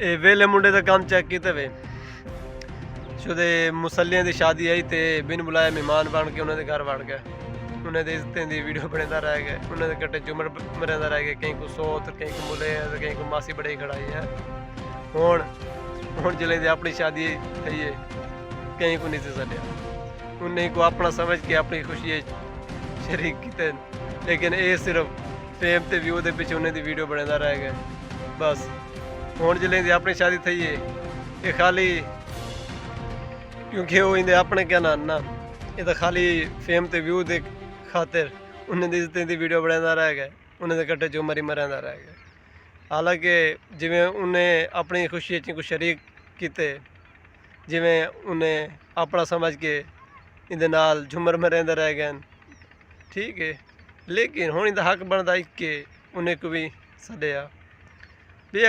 ਇਹ ਵੇਲੇ ਮੁੰਡੇ ਦਾ ਕੰਮ ਚੈੱਕ ਕੀਤਾ ਵੇ ਸ਼ੁਦੇ ਮੁਸਲਿਆਂ ਦੀ ਸ਼ਾਦੀ ਆਈ ਤੇ ਬਿਨ ਬੁਲਾਏ ਮਹਿਮਾਨ ਬਣ ਕੇ ਉਹਨਾਂ ਦੇ ਘਰ ਵੜ ਗਿਆ। ਉਹਨਾਂ ਦੇ ਇੱਜ਼ਤਾਂ ਦੀ ਵੀਡੀਓ ਬਣਾਉਂਦਾ ਰਹਿ ਗਿਆ। ਉਹਨਾਂ ਦੇ ਕੱਟੇ ਝੁਮਰ ਮਰਿਆਦਾ ਰਹਿ ਗਿਆ। ਕਈ ਕੋ ਸੋਤ ਕਈ ਕੋ ਮੁਲੇ ਕਈ ਕੋ ਮਾਸੀ ਬੜੀ ਖੜਾਈ ਹੈ। ਹੁਣ ਜਿਲੇ ਦੀ ਆਪਣੀ ਸ਼ਾਦੀ थी है कहीं को नहीं से सड़िया उन्हें को अपना समझ के अपनी खुशी शरीक किते लेकिन ये सिर्फ फेम ते व्यू के पिछे उन्हें दी वीडियो बनाता रह गए। बस हुण जिले दी अपनी शादी थी है ये खाली क्योंकि वो इन्हें अपने क्या ना ये तो खाली फेम ते व्यू के खातिर उन्हें दी इज्जत दी वीडियो बनाता रह गए। उन्हें दे कट्टे जो मरी मरिया रह गए। हालांकि जिमें उन्हें अपनी खुशी को शरीक किते जिमें उन्हें अपना समझ के इहदे नाल झुमर मरिंदा रह गए ठीक है। लेकिन हुण इहदा हक बनदा कि उन्हें को भी सद्दिया भी